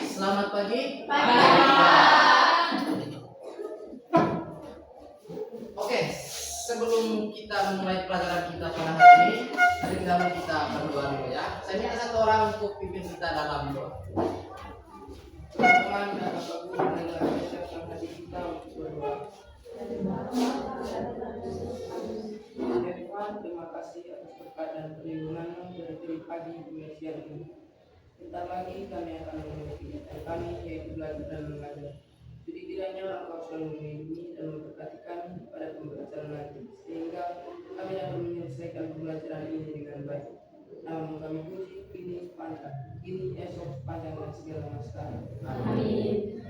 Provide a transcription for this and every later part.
Selamat pagi. Oke, sebelum kita memulai pelajaran kita pada hari ini, terlebih dahulu kita berdoa dulu ya. Saya minta satu orang untuk pimpin kita dalam doa. Tuhan dan Bapak Guru dan siapkan hati kita untuk berdoa. Ya Tuhan, terima kasih atas berkat dan perlindungan-Mu dari pagi hingga siang ini. Bentar lagi kami akan memulai kegiatan kami, yaitu belajar dan mengajar. Jadi kiranya Engkau selalu melindungi dan memberkati kami pada pembelajaran nanti, sehingga kami dapat menyelesaikan pembelajaran ini dengan baik. Namun kami puji kini esok sepanjang dan segala masa. Amin.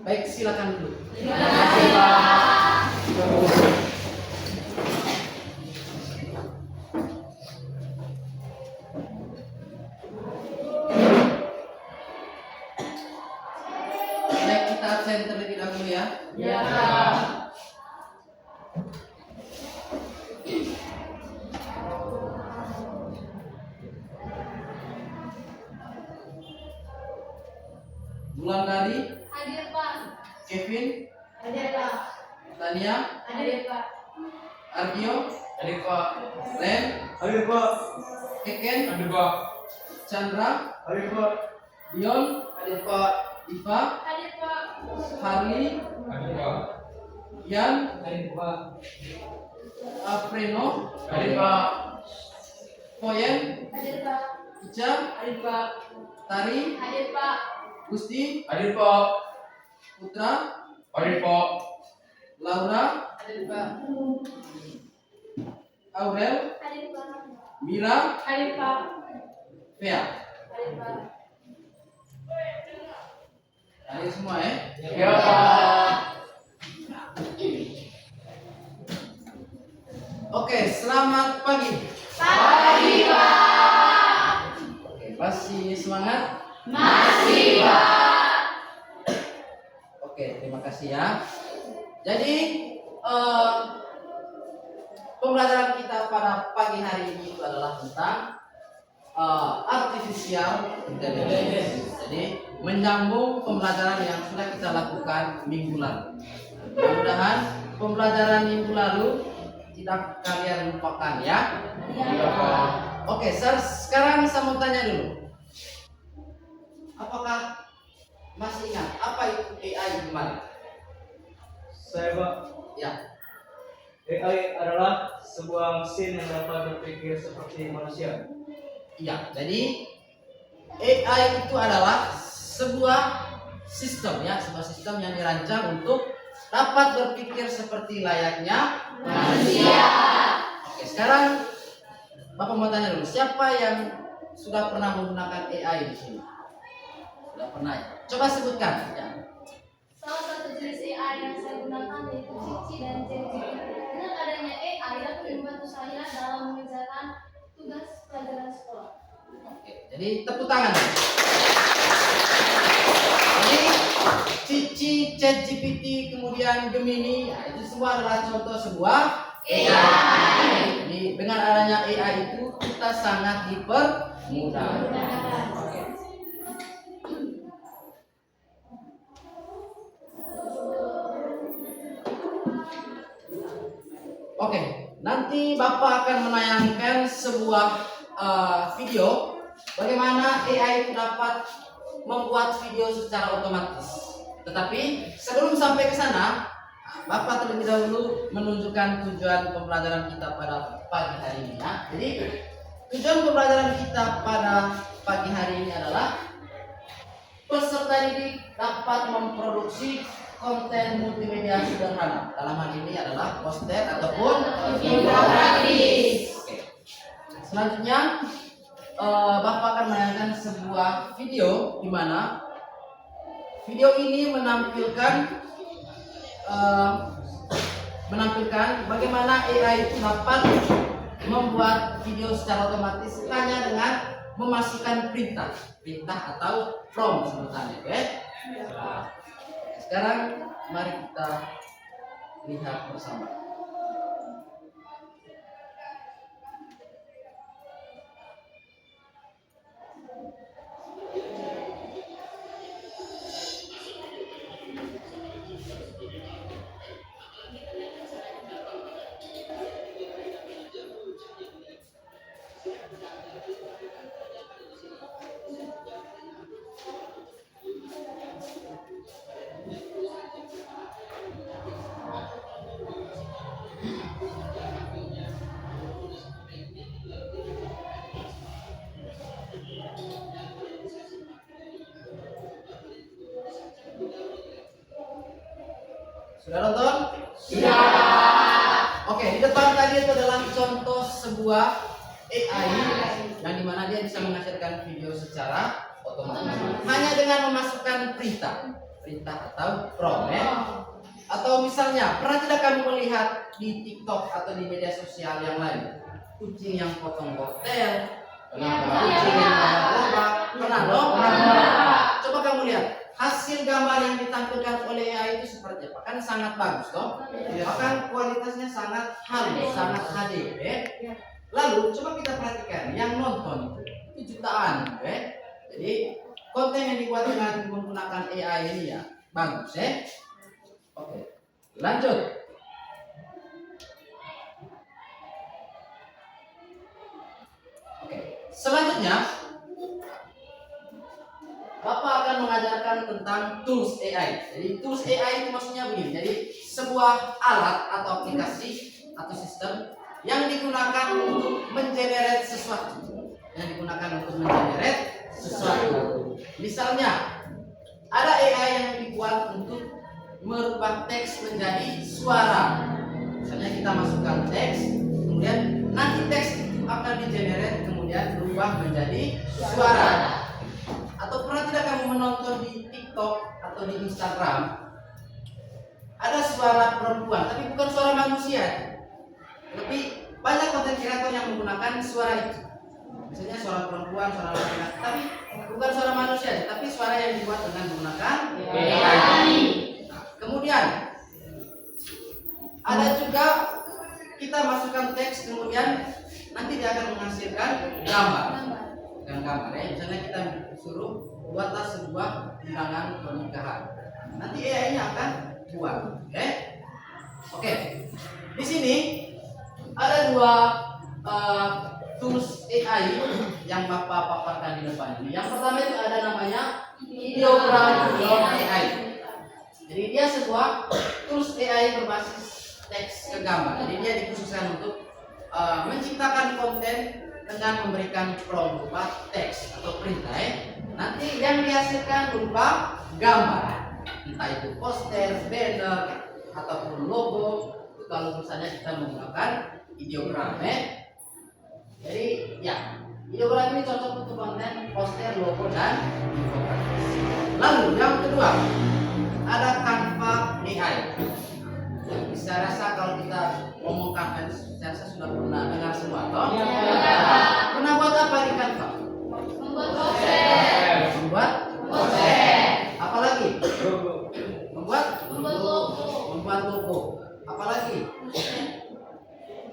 Baik, silakan dulu. Terima kasih Pak. Baik, kita absen terlebih dahulu ya. Ya. Wulandari, Hadir Pak. Kevin, Hadir Pak. Tania, Hadir Pak. Argio, Hadir Pak. Len, Hadir Pak. Keken, Hadir Pak. Chandra, Hadir Pak. Dion, hadir Pak. Iva, Hadir Pak. Harley, Hadir Pak. Ian, Hadir Pak. Apreno, Hadir Pak. Koyen, Hadir Pak. Ica, Hadir Pak. Tari, Hadir Pak. Gusti, Hadir Pak. Putra, Hadir Pak. Laura, Hadir Pak. Aurel, Hadir Pak. Mira, Hadir Pak. Fea. Hadir Pak. Hadir semua ya. Ya Pak. Oke, selamat pagi. Pagi Pak. Oke, masih semangat? Masih Pak. Oke, terima kasih ya. Jadi pembelajaran kita pada pagi hari ini itu adalah tentang artificial intelligence. Jadi menyambung pembelajaran yang sudah kita lakukan minggu lalu. Mudah-mudahan pembelajaran minggu lalu tidak kalian lupakan ya. Ya Pak. Oke, sekarang saya mau tanya dulu. Apakah masih ingat apa itu AI kemarin? Saya Pak. Ya. AI adalah sebuah mesin yang dapat berpikir seperti manusia. Iya, jadi AI itu adalah sebuah sistem ya, sebuah sistem yang dirancang untuk dapat berpikir seperti layaknya Manusia. Oke, sekarang Bapak mau tanya dulu, siapa yang sudah pernah menggunakan AI di sini? Sudah pernah ya? Coba sebutkan ya. Salah satu jenis AI yang saya gunakan yaitu Cici dan ChatGPT. Dengan adanya AI dapat membantu saya dalam mengerjakan tugas pelajaran sekolah. Oke, jadi tepuk tangan. Jadi Cici, ChatGPT, kemudian Gemini, ya, itu semua adalah contoh sebuah AI. Jadi dengan adanya AI itu kita sangat dipermudah. Oke. Oke, nanti Bapak akan menayangkan sebuah video bagaimana AI itu dapat membuat video secara otomatis. Tetapi sebelum sampai ke sana, Bapak terlebih dahulu menunjukkan tujuan pembelajaran kita pada pagi hari ini ya. Jadi tujuan pembelajaran kita pada pagi hari ini adalah peserta didik dapat memproduksi konten multimedia sederhana. Dalam hal ini adalah poster ataupun infografis. Oke. Selanjutnya Bapak akan menayangkan sebuah video di mana video ini menampilkan bagaimana AI itu dapat membuat video secara otomatis hanya dengan memasukkan perintah atau prompt sebutannya, oke? Sekarang mari kita lihat bersama. Sudah nonton? Sudah. Oke, di depan tadi itu adalah contoh sebuah AI yang dimana dia bisa menghasilkan video secara otomatis hanya dengan memasukkan perintah atau prompt. Atau misalnya, pernah tidak kamu melihat di TikTok atau di media sosial yang lain kucing yang potong hotel, kucing yang lomba, pernah dong? Coba kamu lihat hasil gambar yang ditampilkan oleh AI itu seperti apa? Kan sangat bagus toh? Bahkan kualitasnya sangat halus, sangat HD. Lalu coba kita perhatikan yang nonton itu jutaan, Jadi konten yang dibuat dengan menggunakan AI ini ya bagus, Oke, lanjut. Oke, selanjutnya Bapak akan mengajarkan tentang tools AI. Jadi tools AI itu maksudnya begini. Jadi sebuah alat atau aplikasi atau sistem yang digunakan untuk mengenerate sesuatu. Misalnya ada AI yang dibuat untuk merubah teks menjadi suara. Misalnya kita masukkan teks, kemudian nanti teks itu akan di-generate kemudian berubah menjadi suara. Atau pernah tidak kamu menonton di TikTok atau di Instagram ada suara perempuan, tapi bukan suara manusia, tapi banyak konten kreator yang menggunakan suara itu. Misalnya suara perempuan, suara laki-laki, tapi bukan suara manusia, tapi suara yang dibuat dengan menggunakan AI. Kemudian ada juga kita masukkan teks, kemudian nanti dia akan menghasilkan gambar. Misalnya kita suruh buatlah sebuah undangan pernikahan. Nanti AI-nya akan buat. Oke. Di sini ada dua tools AI yang Bapak paparkan di depan ini. Yang pertama itu ada namanya Ideogram.ai. Jadi dia sebuah tools AI berbasis teks ke gambar. Jadi dia dikhususkan untuk menciptakan konten dengan memberikan prompt berupa teks atau perintah. Nanti yang dihasilkan berupa gambar, entah itu poster, banner, ataupun logo. Kalau misalnya kita menggunakan ideogram, jadi ya ideogram ini cocok untuk konten poster, logo, dan infografis. Lalu yang kedua ada Canva AI. Saya rasa kalau kita ngomong Canva, saya rasa sudah pernah dengar semua, toh? Pernah buat apa di Canva? Membuat poster. Membuat poster. Apalagi? Membuat logo. Membuat logo. Apalagi?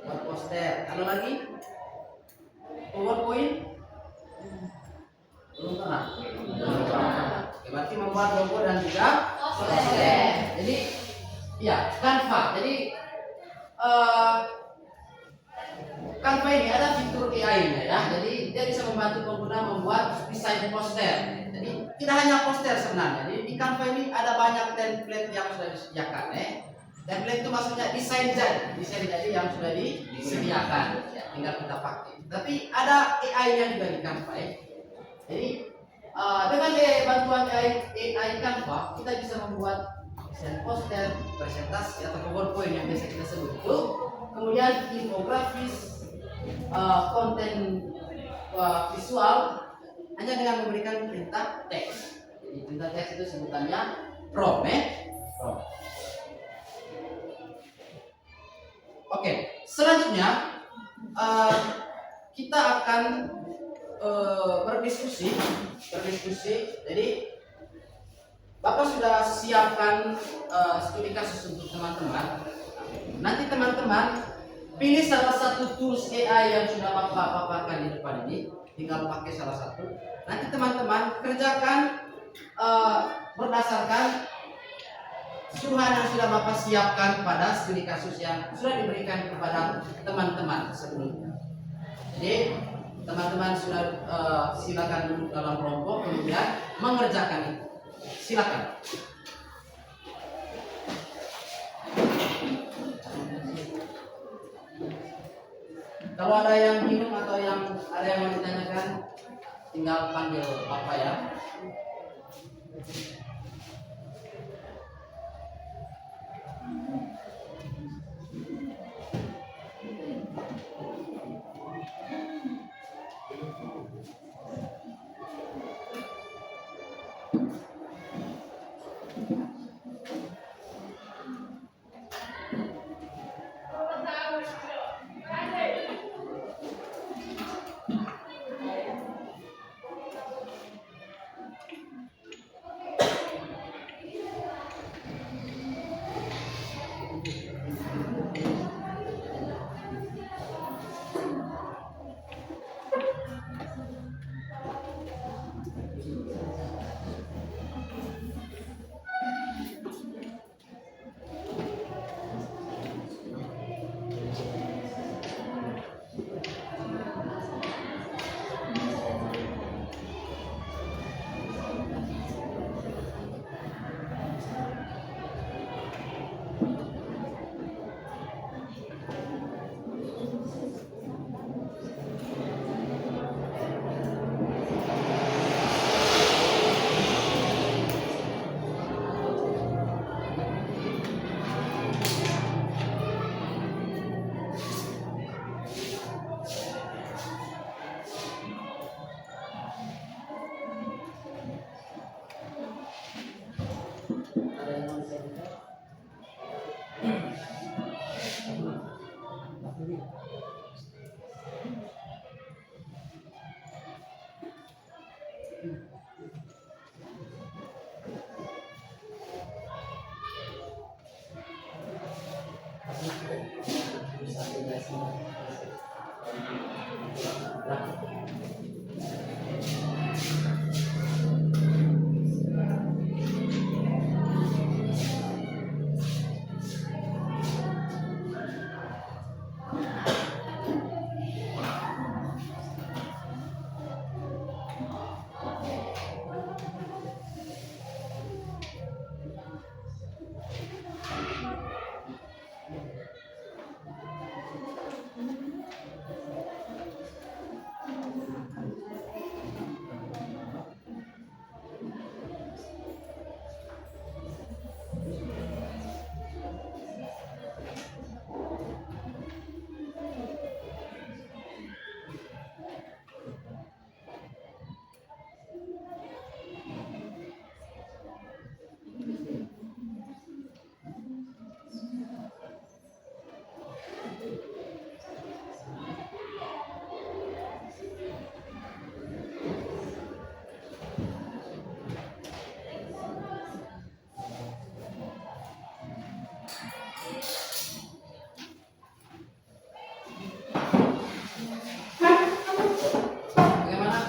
Membuat poster. Ada lagi? PowerPoint? Belum pernah. Berarti membuat logo dan juga poster. Jadi ya, Canva. Jadi Canva ini ada fitur AI-nya ya. Jadi dia bisa membantu pengguna membuat desain poster. Jadi tidak hanya poster sebenarnya. Jadi di Canva ini ada banyak template yang sudah disediakan. Template itu maksudnya desain jadi yang sudah disediakan. Ya, tinggal kita pakai. Tapi ada AI-nya juga di Canva. Jadi dengan bantuan AI Canva kita bisa membuat desain poster, presentasi atau PowerPoint yang biasa kita sebut itu, kemudian infografis, konten visual hanya dengan memberikan perintah teks. Jadi perintah teks itu sebutannya prompt. Oke, selanjutnya kita akan berdiskusi. Jadi Bapak sudah siapkan studi kasus untuk teman-teman. Nanti teman-teman pilih salah satu tools AI yang sudah Bapak paparkan di depan ini, tinggal pakai salah satu. Nanti teman-teman kerjakan berdasarkan suruhan yang sudah Bapak siapkan pada studi kasus yang sudah diberikan kepada teman-teman sebelumnya. Jadi teman-teman sudah silakan duduk dalam kelompok kemudian mengerjakan itu. Silakan. Kalau ada yang bingung atau ada yang mau ditanyakan, tinggal panggil Bapak ya.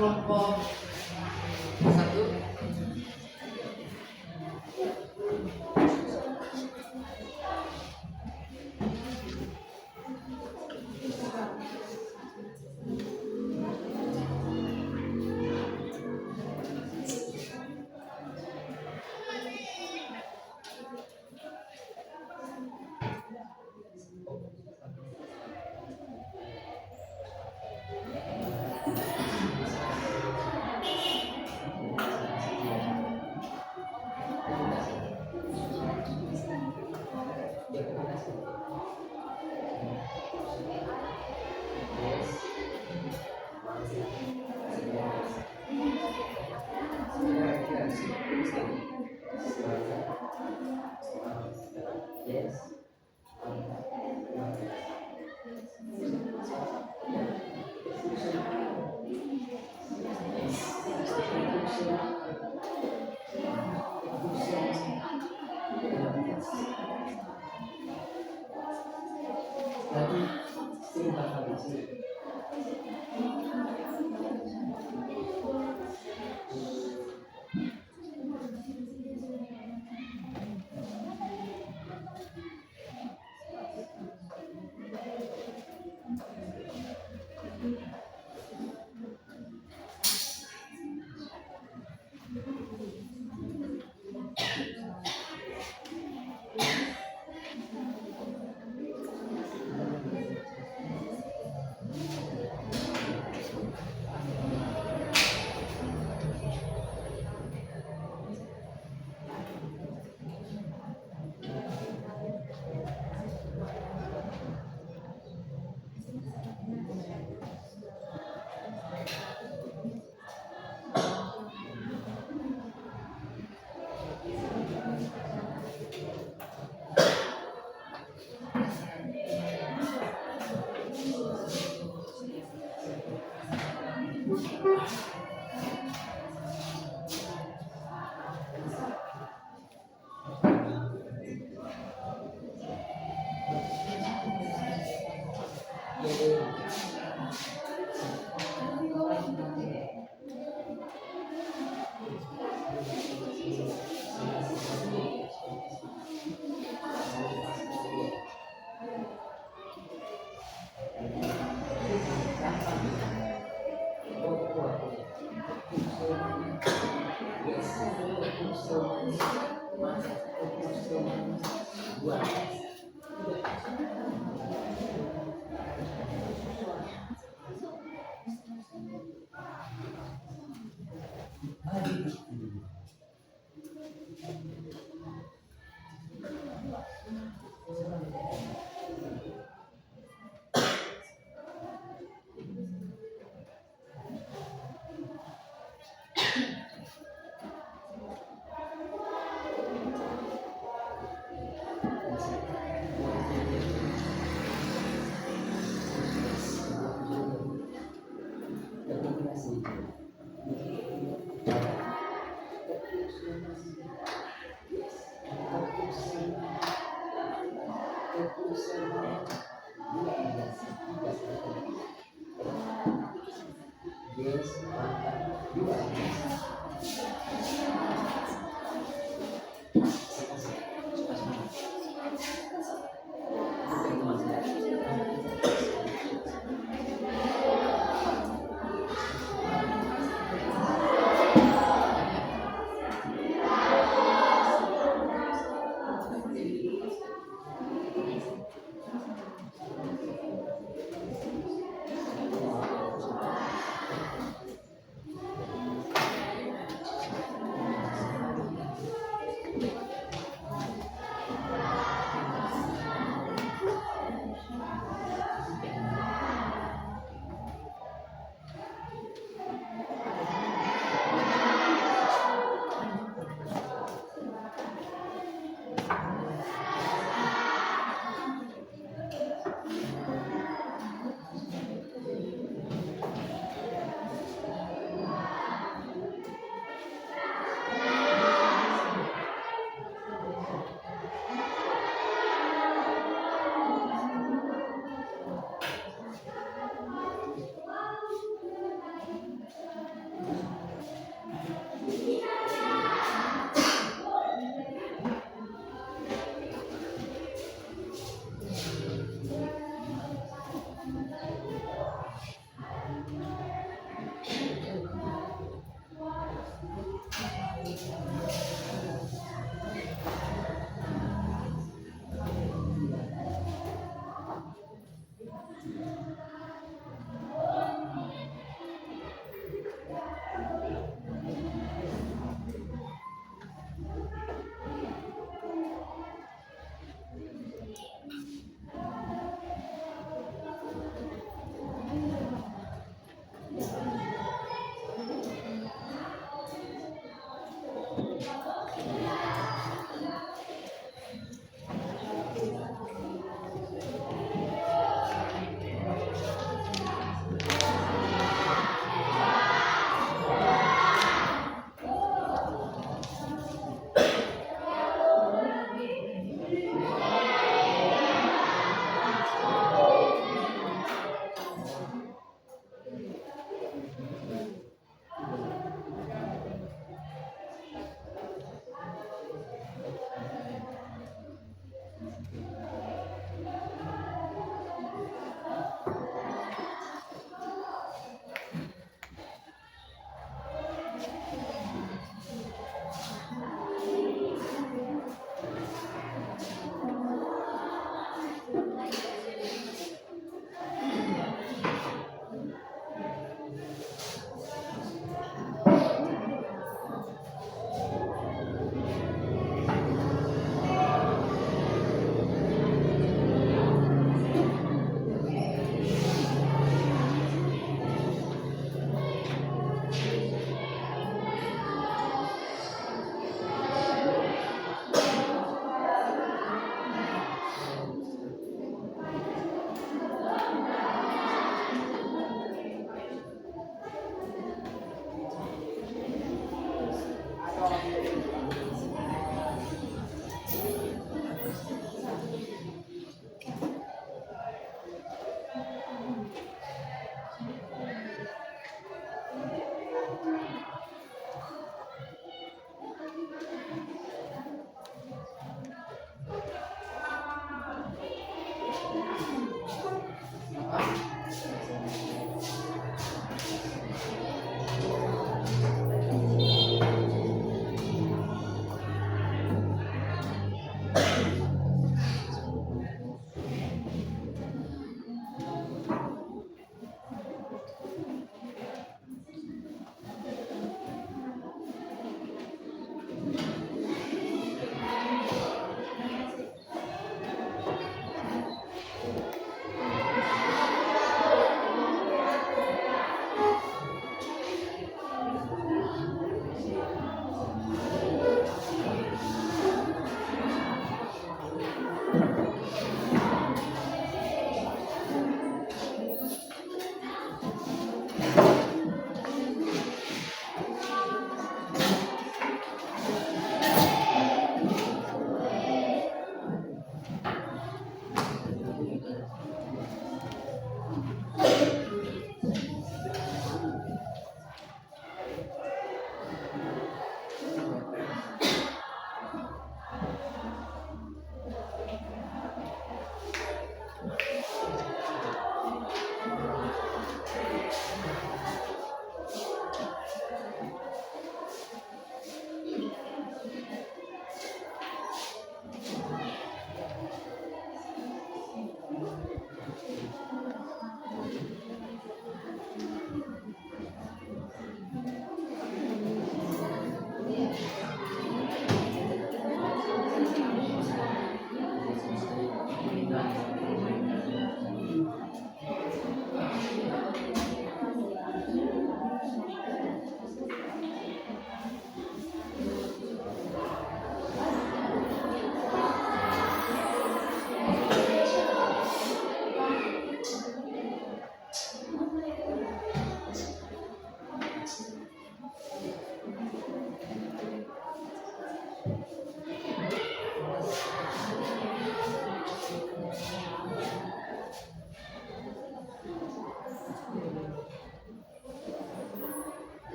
Kelompok satu. Jadi cerita kali sih.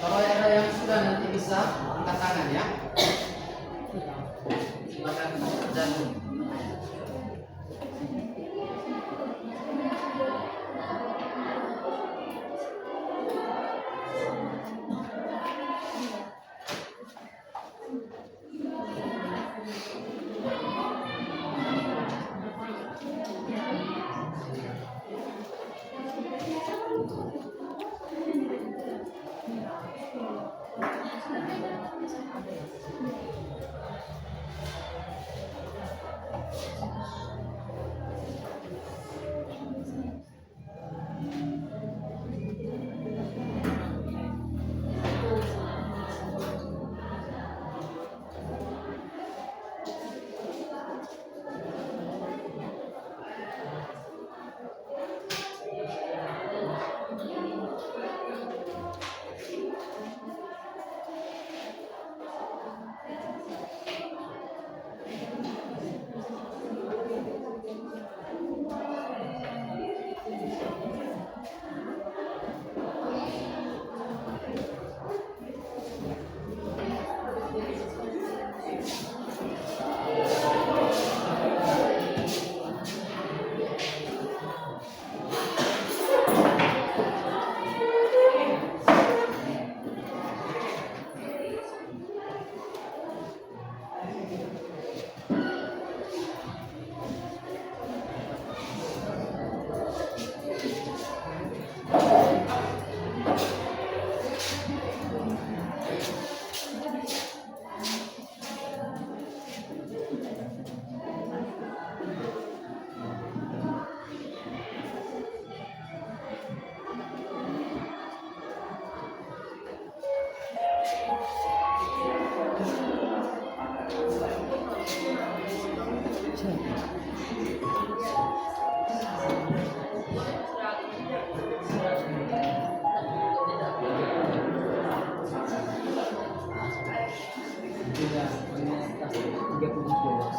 Kalau ada yang sudah nanti bisa angkat tangan ya. Silakan dan Tidak, hanya 30 dolar.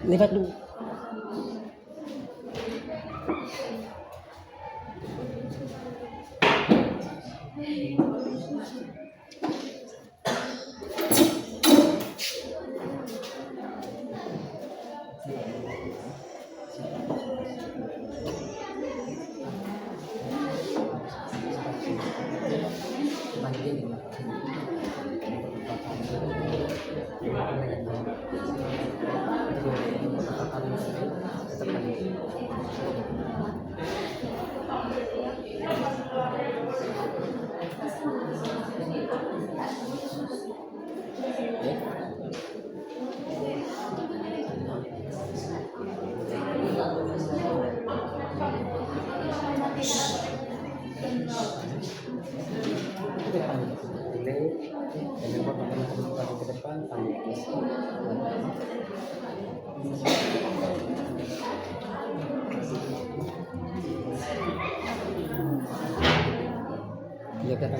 Lipat dulu. Iya kata.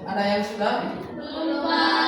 Ada yang sudah? Belum, Pak.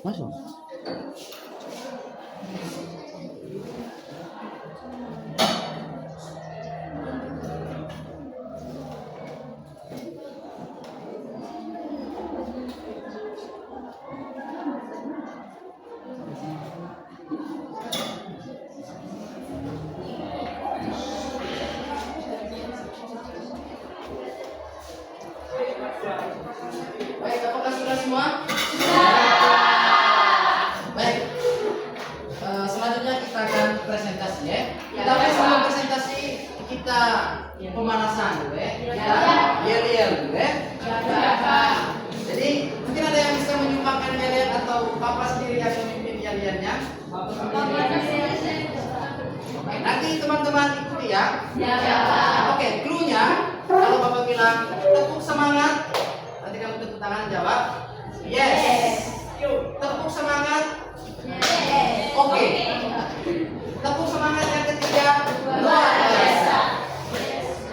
Masuk. Baik, apakah sudah semua? Baik. Selanjutnya kita akan presentasi ya. Tapi sebelum presentasi kita pemanasan dulu ya. Yel-yel dulu ya. Jadi mungkin ada yang bisa menyumbangkan yel-yel atau Bapak sendiri yang memimpin yel-yelnya. Oke, nanti teman-teman ikuti ya. Oke, clue-nya kalau Bapak bilang tepuk semangat, nanti kamu tepuk tangan jawab yes. Tepuk semangat. Oke. Tepuk semangat yang ketiga. Luar biasa.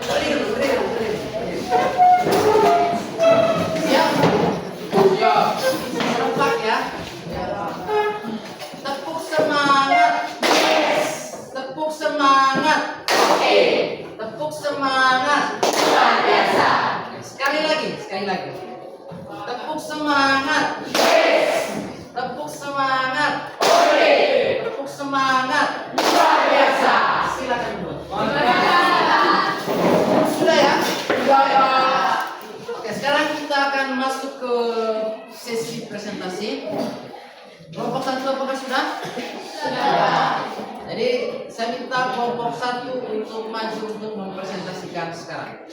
Berdiri. Siap? Siap. Serempak ya. Tepuk semangat. Yes. Tepuk semangat. Oke. Tepuk semangat. Luar biasa. Sekali lagi. Tepuk semangat. Yes. Tepuk semangat. Tepuk semangat. Luar biasa. Silakan dulu. Sudah ya? Sudah ya. Oke, sekarang kita akan masuk ke sesi presentasi. Kelompok 1 apakah sudah? Sudah. Jadi saya minta kelompok 1 untuk maju untuk mempresentasikan sekarang.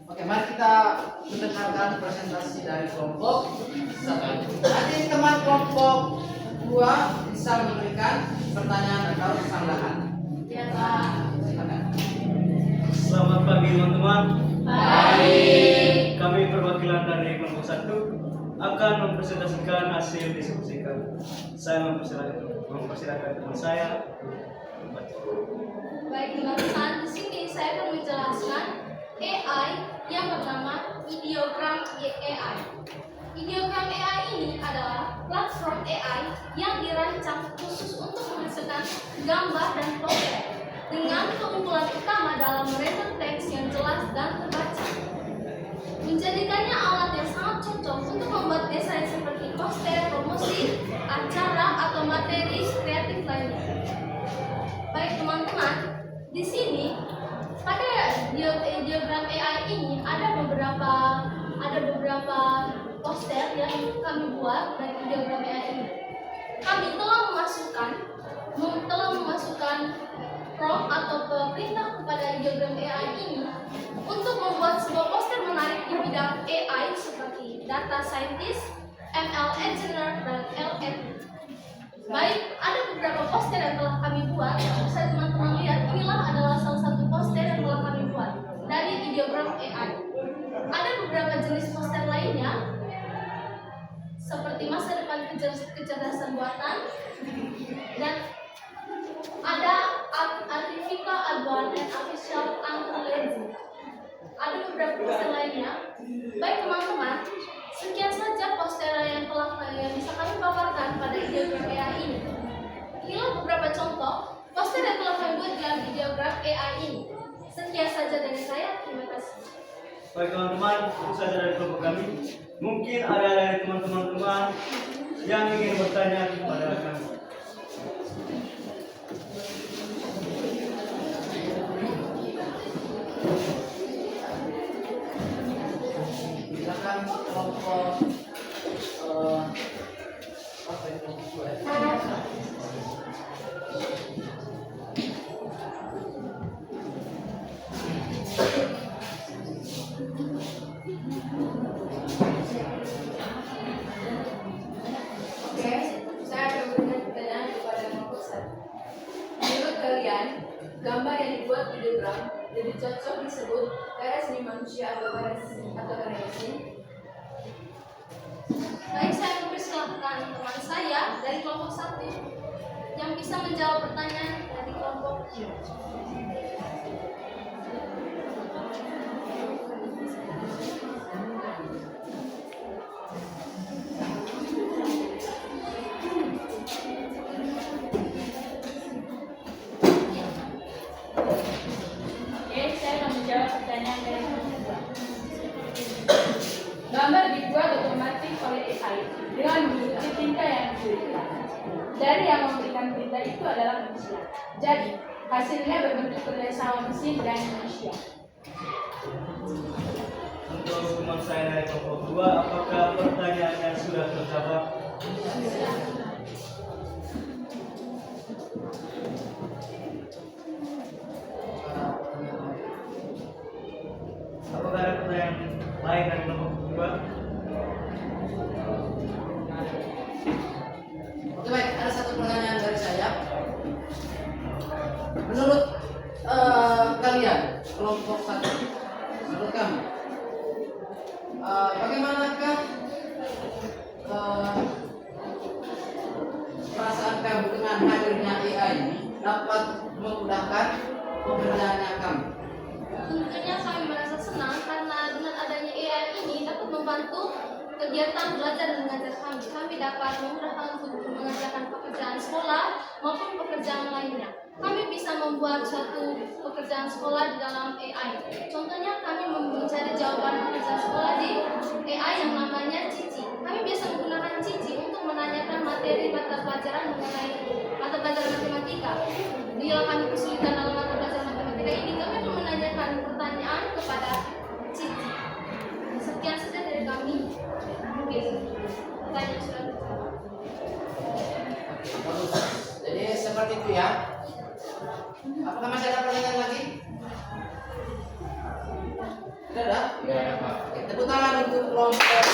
Oke, mari kita mendengarkan presentasi dari kelompok 1. Nanti teman kelompok 2 bisa memberikan pertanyaan atau tambahan. Ya, Pak. Silakan. Selamat pagi teman-teman. Baik. Kami perwakilan dari kelompok 1 akan mempresentasikan hasil diskusi kami. Saya mempersilakan teman saya. Baik teman-teman, di sini saya akan menjelaskan AI yang bernama Ideogram AI. Ideogram AI ini adalah platform AI yang dirancang khusus untuk menghasilkan gambar dan poster dengan keunggulan utama dalam merender teks yang jelas dan terbaca. Menjadikannya alat yang sangat cocok untuk membuat desain seperti poster, promosi, acara, atau materi kreatif lainnya. Baik teman-teman, di sini pada diagram AI ini ada beberapa poster yang kami buat dari diagram AI ini. Kami telah memasukkan prompt atau perintah kepada diagram AI ini untuk membuat sebuah poster menarik di bidang AI seperti data scientist, ML engineer, dan LM. Baik, ada beberapa poster yang telah kami buat. Bisa teman-teman lihat, inilah adalah salah satu poster yang telah kami buat dari Ideogram AI. Ada beberapa jenis poster lainnya, seperti masa depan kecerdasan buatan, dan ada artificial advanced and artificial intelligence. Ada beberapa poster lainnya. Baik teman-teman, sekian saja poster yang bisa kami paparkan pada Ideogram AI ini. Inilah beberapa contoh poster yang telah kami buat dalam Ideogram AI ini. Sekian saja dari saya, terima kasih. Baik teman-teman, itu saja dari kelompok kami. Mungkin ada dari teman-teman yang ingin bertanya kepada kami. Kemudian, gambar yang dibuat ideogram lebih cocok disebut karya seni manusia atau karya mesin. Baik, saya mempersilahkan teman saya dari kelompok 1 yang bisa menjawab pertanyaan dari kelompok 2. Oke, saya akan menjawab pertanyaan dari kelompok 2. Gambar dibuat otomatis oleh AI dengan mengikuti tinta yang diberikan. Dari yang memberikan tinta itu adalah manusia. Jadi, hasilnya berbentuk kerjasama mesin dan manusia. Untuk teman saya dari kelompok 2, apakah pertanyaannya sudah terjawab? Apakah ada pertanyaan lain dari kelompok 2? Oke, baik, ada satu pertanyaan dari saya. Menurut kalian, kelompok 1, menurut kami, bagaimanakah perasaan kamu dengan hadirnya AI ini dapat memudahkan pekerjaannya kami? Tentunya kami merasa senang karena dengan adanya AI ini dapat membantu kegiatan belajar dan mengajar kami. Kami dapat memudahkan untuk mengerjakan pekerjaan sekolah maupun pekerjaan lainnya. Kami bisa membuat suatu pekerjaan sekolah di dalam AI. Contohnya kami mencari jawaban pekerjaan sekolah di AI yang namanya Cici. Kami biasa menggunakan Cici untuk menanyakan materi mata pelajaran mengenai mata pelajaran matematika. Bila kami kesulitan dalam mata pelajaran matematika ini, kami akan menanyakan pertanyaan kepada Cici. Sekian saja dari kami. Mungkin pertanyaan sudah terjawab. Bagus. Jadi seperti itu ya. Apakah masih ada pertanyaan lagi? Tidak ada? Tidak ada, Pak. Oke, tepuk tangan untuk kelompok.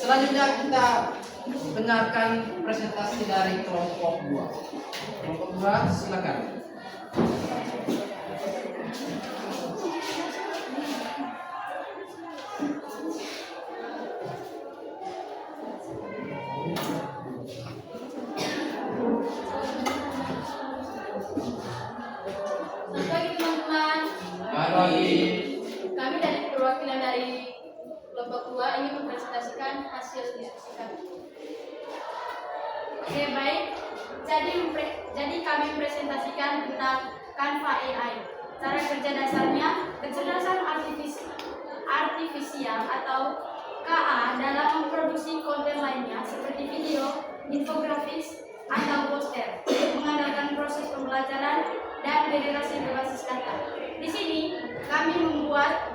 Selanjutnya kita dengarkan presentasi dari kelompok 2. Kelompok 2, silakan. Selamat pagi teman-teman. Pagi. Kami dari perwakilan dari kelompok 2 ingin mempresentasikan hasil diskusi kami. Oke, baik. Jadi kami presentasikan tentang Canva AI. Cara kerja dasarnya, kecerdasan artifisial atau KA dalam memproduksi konten lainnya seperti video, infografis, atau poster, mengandalkan proses pembelajaran dan generasi berbasis data. Di sini kami membuat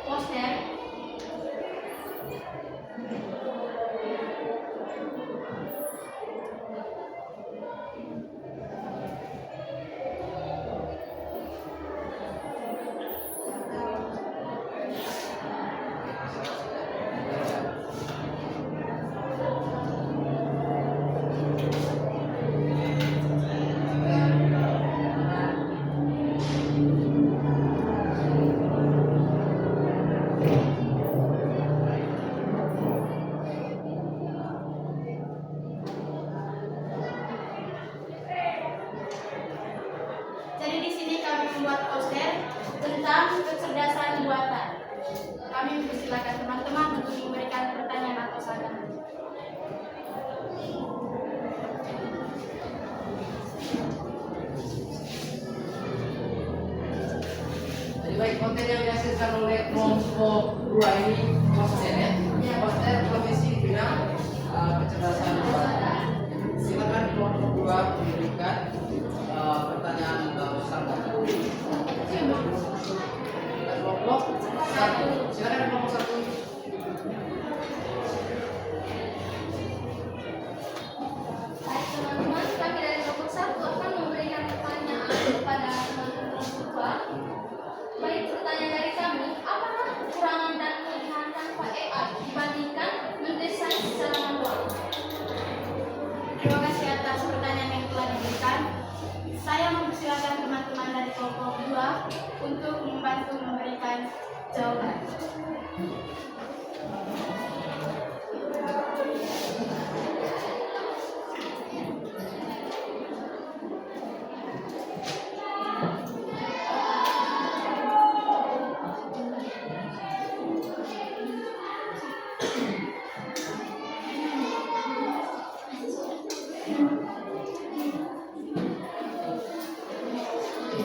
poster tentang kecerdasan buatan. Kami mempersilakan teman-teman untuk memberikan pertanyaan atau saran. Jadi baik, konten yang dihasilkan oleh kelompok 2 ini poster ya. Poster profesi di bidang kecerdasan buatan. Silakan kelompok 2 memberikan pertanyaan atau saran. Kelompok 1, silakan kelompok 1. Baik teman-teman, kami dari kelompok 1 Saya mempersilakan teman-teman dari kelompok 2 untuk membantu memberikan jawaban.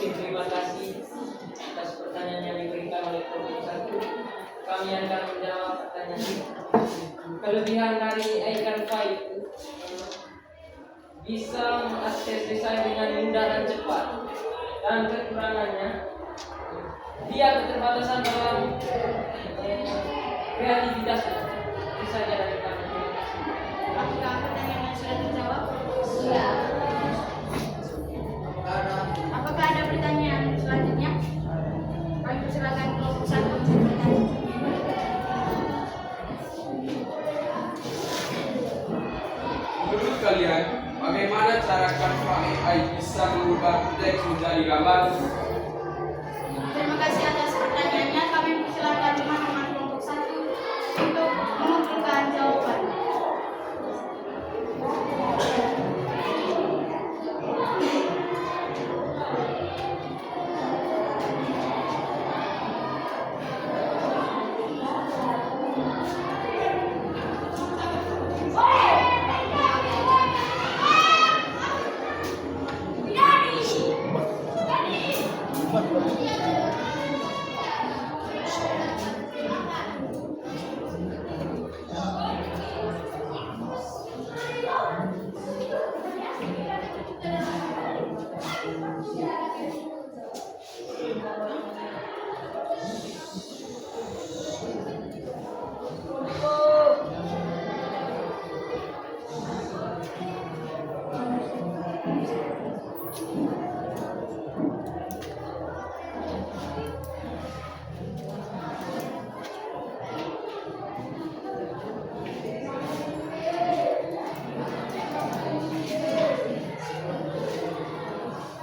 Terima kasih atas pertanyaan yang diberikan oleh kelompok 1. Kami akan menjawab pertanyaan ini. Kelebihan dari iCanva itu bisa mengakses desain dengan mudah dan cepat. Dan kekurangannya, dia keterbatasan dalam kreativitas. Itu saja dari kami. Apakah pertanyaannya sudah terjawab? Sudah. Apakah ada pertanyaan selanjutnya? Kami persilakan kelompok 1 untuk bertanya. Menurut kalian, bagaimana cara Canva AI bisa mengubah teks menjadi gambar? Terima kasih atas pertanyaannya. Kami persilakan teman-teman kelompok 1 untuk mengumpulkan jawaban.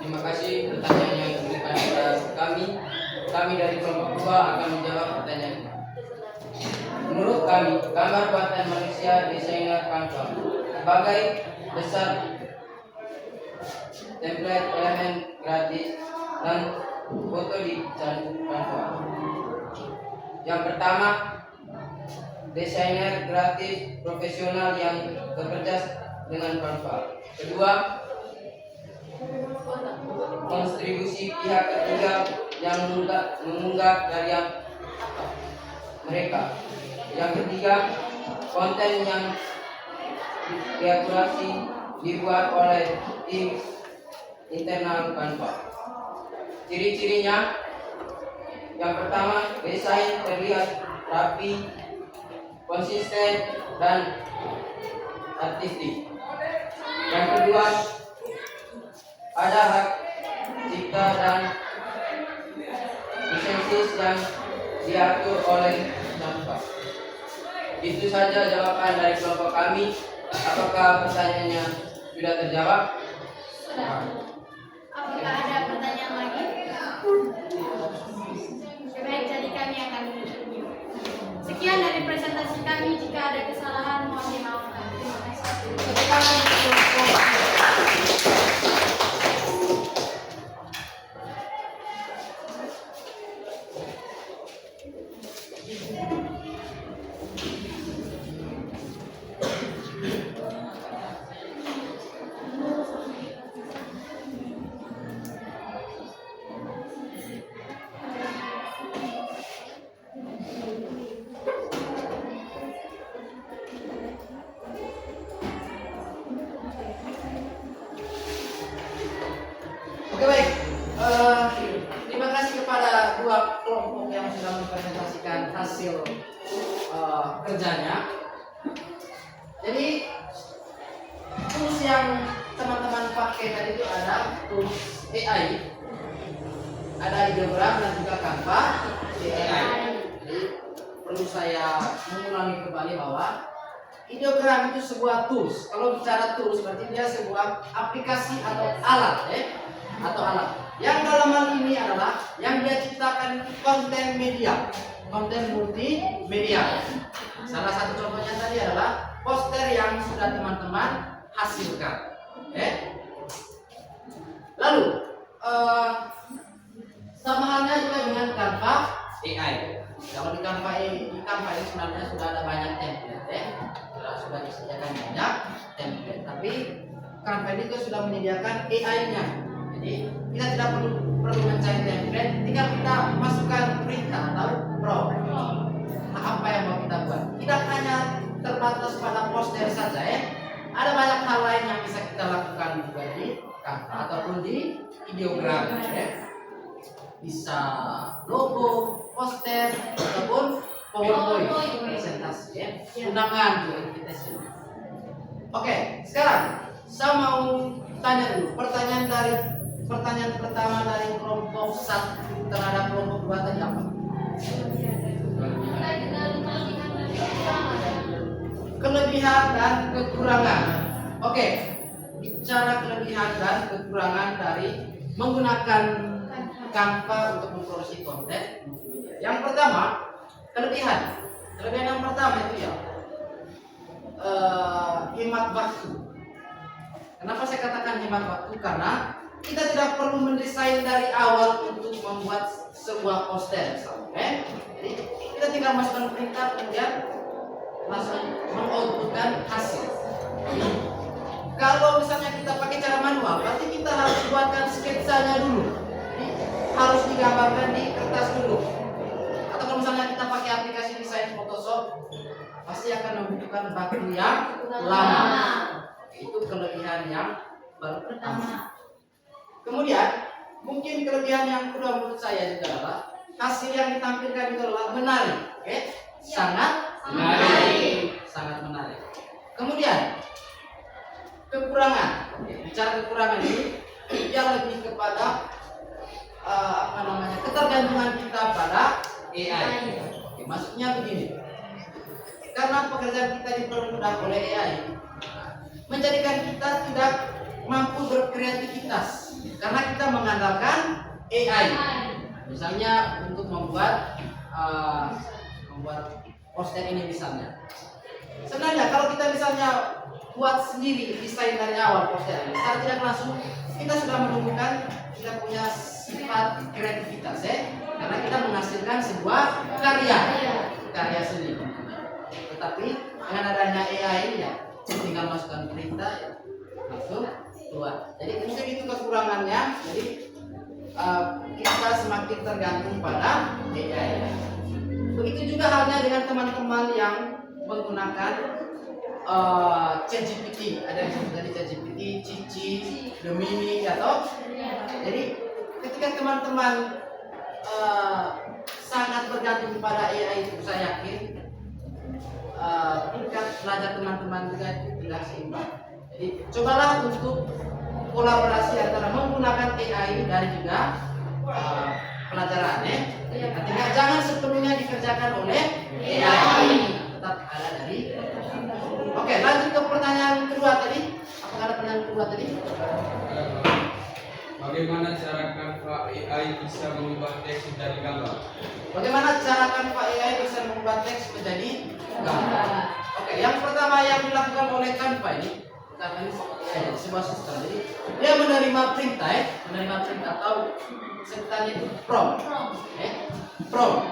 Terima kasih pertanyaan yang diberikan kepada kami. Kami dari kelompok 2 akan menjawab pertanyaan ini. Menurut kami, gambar buatan manusia desainer Canva sebagai besar template elemen gratis dan foto di Canva. Yang pertama, desainer gratis profesional yang bekerja dengan Canva. Kedua, kontribusi pihak ketiga yang mengunggah karya mereka. Yang ketiga, konten yang dikurasi dibuat oleh tim internal Canva. Ciri-cirinya, yang pertama, desain terlihat rapi, konsisten, dan artistik. Yang kedua, ada hak cipta dan lisensi yang diatur oleh Canva. Itu saja jawaban dari kelompok kami. Apakah pertanyaannya sudah terjawab? Sudah. Apakah ada pertanyaan lagi? Baik, jadi kami akan menutup. Sekian dari presentasi kami. Jika ada kesalahan, mohon dimaafkan. Terima kasih. Oke, baik. Terima kasih kepada dua kelompok yang sudah mempresentasikan hasil kerjanya. Jadi tools yang teman-teman pakai tadi itu ada tools AI, ada ideogram dan juga Canva AI. Jadi perlu saya mengulangi kembali bahwa ideogram itu sebuah tools. Kalau bicara tools berarti dia sebuah aplikasi atau alat, atau alat. Yang dalam hal ini adalah yang dia ciptakan konten media, konten multimedia. Salah satu contohnya tadi adalah poster yang sudah teman-teman hasilkan. Lalu sama halnya juga dengan Canva AI. Kalau di Canva ini sebenarnya sudah ada banyak template, sudah disediakan banyak template. Tapi Canva ini juga sudah menyediakan AI-nya. Jadi kita tidak perlu mencari template, tinggal kita masukkan perintah atau prompt. Apa yang mau kita buat? Tidak hanya terbatas pada poster saja, ada banyak hal lain yang bisa kita lakukan juga di Canva ataupun di ideogram. Bisa logo, poster, ataupun PowerPoint presentasi, undangan juga invitation. Oke, sekarang saya mau tanya dulu pertanyaan pertama dari kelompok 1 terhadap kelompok 2 tadi apa? Kelebihan dan kekurangan. Oke, bicara kelebihan dan kekurangan dari menggunakan Canva untuk memproduksi konten. Yang pertama, kelebihan yang pertama itu ya hemat waktu. Kenapa saya katakan hemat waktu? Karena kita tidak perlu mendesain dari awal untuk membuat sebuah poster, Jadi kita tinggal masukkan perintah kemudian langsung mengoutputkan hasil. Kalau misalnya kita pakai cara manual, berarti kita harus buatkan sketsanya dulu. Harus digambarkan di kertas dulu. Atau kalau misalnya kita pakai aplikasi desain Photoshop, pasti akan membutuhkan waktu yang lama. Itu kelebihan yang pertama. Kemudian mungkin kelebihan yang kedua menurut saya juga adalah hasil yang ditampilkan itu adalah menarik. Sangat menarik. Sangat menarik. Kemudian kekurangan. Bicara kekurangan ini, dia lebih kepada ketergantungan kita pada AI. Maksudnya begini, karena pekerjaan kita dipermudah oleh AI, menjadikan kita tidak mampu berkreativitas karena kita mengandalkan AI. Misalnya untuk membuat poster ini misalnya. Sebenarnya kalau kita misalnya buat sendiri desain dari awal poster ini, secara tidak langsung kita sudah menemukan kita punya sifat kreativitas, karena kita menghasilkan sebuah karya seni. Tetapi dengan adanya AI ini ya, tinggal masukkan perintah ya, langsung keluar. Jadi mungkin itu kekurangannya. Jadi kita semakin tergantung pada AI. Begitu juga halnya dengan teman-teman yang menggunakan ChatGPT. Ada yang disebut tadi ChatGPT, Cici, Gemini, atau jadi ketika teman-teman sangat bergantung pada AI itu, saya yakin tingkat belajar teman-teman juga tidak seimbang. Jadi cobalah untuk kolaborasi antara menggunakan AI dan juga pelajaran, Artinya jangan sepenuhnya dikerjakan oleh AI, tetap ada dari. Oke, lanjut ke pertanyaan kedua tadi. Apakah ada pertanyaan kedua tadi? Bagaimana cara Canva AI bisa mengubah teks menjadi gambar? Bagaimana cara Canva AI bisa mengubah teks menjadi gambar? Oke, yang pertama yang dilakukan oleh Canva ini sebuah sistem. Jadi dia menerima perintah, atau sebutannya itu prompt. Prompt.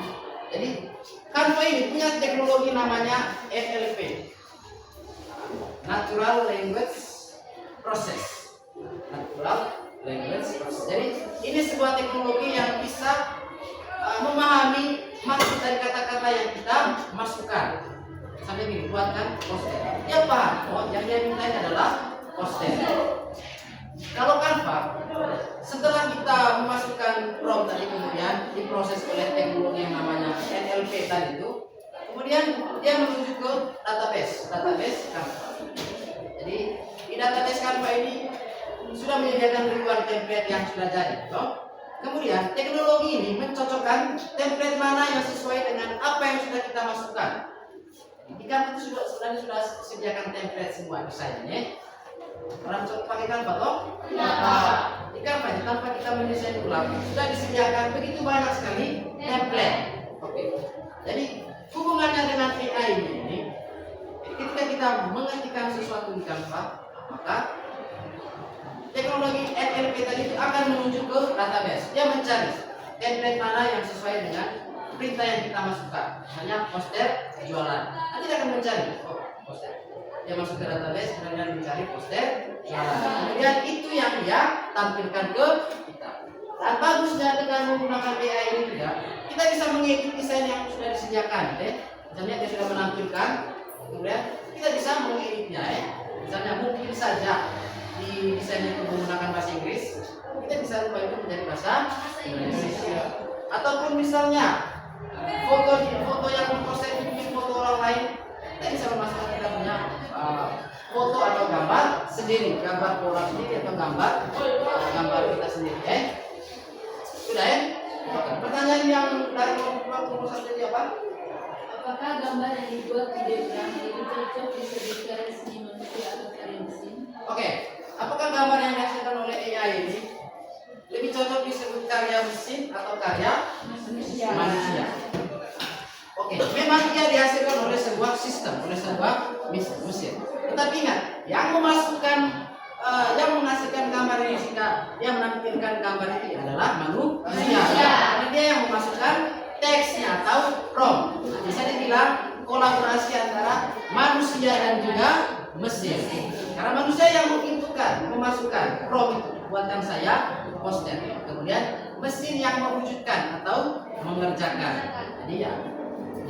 Jadi Canva ini punya teknologi namanya NLP, Natural Language Process. Jadi ini sebuah teknologi yang bisa memahami maksud dari kata-kata yang kita masukkan. Sampai ini buatkan poster. Dia paham, yang dia minta adalah poster. Kalau Canva, setelah kita memasukkan prompt tadi, kemudian diproses oleh teknologi yang namanya NLP tadi itu, kemudian dia menuju ke database Canva. Jadi di database Canva ini sudah menyediakan ribuan template yang sudah jadi. Kemudian teknologi ini mencocokkan template mana yang sesuai dengan apa yang sudah kita masukkan. Di Canva itu sudah sediakan template semua desainnya. Orang pakai Canva toh? Di Canva ini tanpa kita mendesain ulang sudah disediakan begitu banyak sekali template. Oke. Jadi hubungannya dengan AI ini, ketika kita mengetikkan sesuatu di Canva, maka teknologi NLP tadi itu akan menuju ke database. Dia mencari template mana yang sesuai dengan perintah yang kita masukkan. Misalnya poster jualan. Nanti dia akan mencari poster. Dia masuk ke database, kemudian mencari poster jualan. Kemudian itu yang dia tampilkan ke kita. Dan bagusnya dengan menggunakan AI ini juga, kita bisa mengedit desain yang sudah disediakan. Misalnya dia sudah menampilkan, kemudian kita bisa mengeditnya. Misalnya mungkin saja di desain itu menggunakan bahasa Inggris, kita bisa ubah itu menjadi bahasa Indonesia. Ataupun misalnya foto yang memproses foto orang lain, kita bisa memasukkan kita punya foto atau gambar sendiri, gambar orang sendiri atau gambar kita sendiri. Sudah ya? Pertanyaan yang dari kelompok satu tadi apa? Apakah gambar yang dibuat videogram itu cocok disebut karya seni manusia atau karya mesin? Oke, apakah gambar yang dihasilkan oleh AI ini lebih cocok disebut karya mesin atau karya manusia? Oke, memang dia dihasilkan oleh sebuah sistem, oleh sebuah mesin. Tetapi ingat, yang memasukkan, yang menghasilkan gambar ini sehingga yang menampilkan gambar itu adalah manusia. Karena dia yang memasukkan teksnya atau prompt. Bisa dibilang kolaborasi antara manusia dan juga mesin. Karena manusia yang menginputkan, memasukkan prompt itu, buatkan saya poster. Kemudian mesin yang mewujudkan atau mengerjakan. Jadi ya,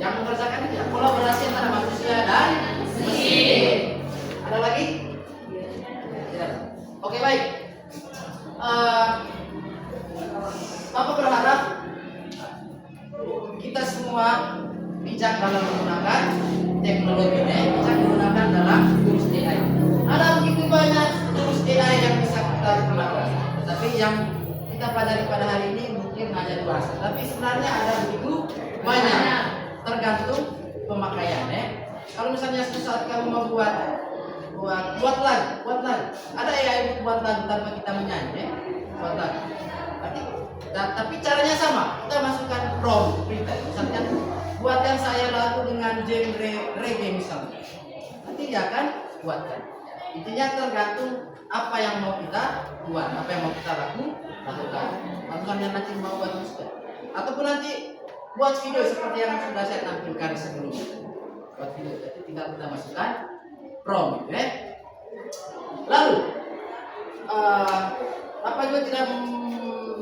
yang mengerjakan itu ya kolaborasi antara manusia dan mesin. Ada lagi? Tidak. Oke, baik. Bapak berharap kita semua bijak dalam menggunakan teknologi ini, bijak menggunakan dalam tools AI. Ada begitu banyak tools AI yang bisa kita gunakan, tapi yang kita pelajari pada hari ini mungkin hanya 2. Tapi sebenarnya ada begitu banyak, tergantung pemakaian. Kalau misalnya suatu saat kamu mau buat lagu, ada AI buat lagu tanpa kita menyanyi, buat lagu. Tapi caranya sama, kita masukkan prompt perintah. Misalnya buatkan saya lagu dengan genre reggae misalnya, nanti dia akan buatkan. Intinya tergantung apa yang mau kita buat, apa yang mau kita lakukan. Bukannya nanti mau buat musik, ataupun nanti buat video seperti yang sudah saya tampilkan sebelumnya. Buat video, jadi tinggal kita masukkan prompt. Lalu apa juga tidak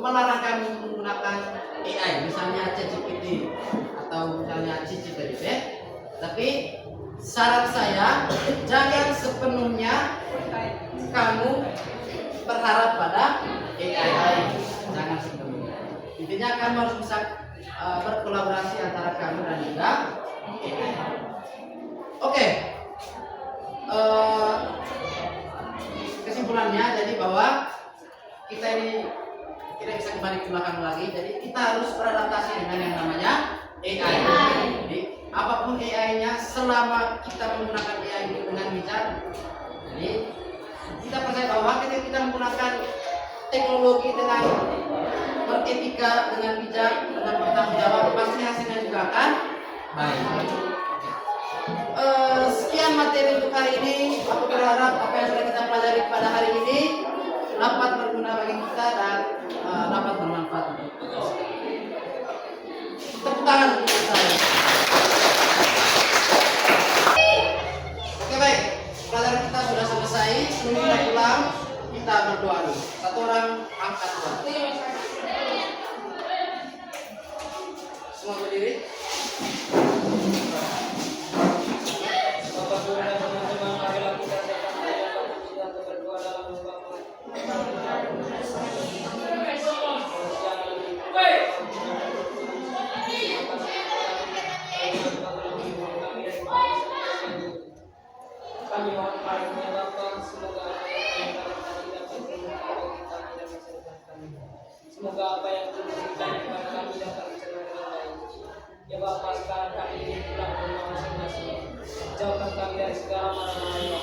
melarangkan menggunakan AI, misalnya ChatGPT atau misalnya ChatGPT, tapi syarat saya jangan sepenuhnya kamu berharap pada AI, jangan sepenuhnya. Intinya kamu harus bisa berkolaborasi antara kamu dan juga AI. Oke. Kesimpulannya jadi bahwa kita ini tidak bisa kembali ke belakang lagi, jadi kita harus beradaptasi dengan yang namanya AI. Jadi apapun AI-nya, selama kita menggunakan AI itu dengan bijak, jadi kita percaya bahwa ketika kita menggunakan teknologi dengan beretika, dengan bijak, dengan bertanggung jawab, pasti hasilnya juga akan baik. Sekian materi untuk hari ini. Aku berharap apa yang sudah kita pelajari pada hari ini dapat berguna bagi kita dan dapat bermanfaat untuk kita. Tepuk tangan untuk saya. Oke, baik, pelajaran kita sudah selesai. Sebelum kita pulang, kita berdoa dulu. Satu orang angkat doa. Semua berdiri. Bapak Guru dan teman-teman, marilah kita sertakan kita untuk berdoa dalam doa. Kami mohon karunia Bapa, semoga apa yang kami dapat kami. Semoga apa yang diberikan kepada kami dapat dicerna dengan baik. Ya Bapa, sekarang kami ingin pulang ke rumah masing-masing. Jauhkan kami dari segala mara bahaya.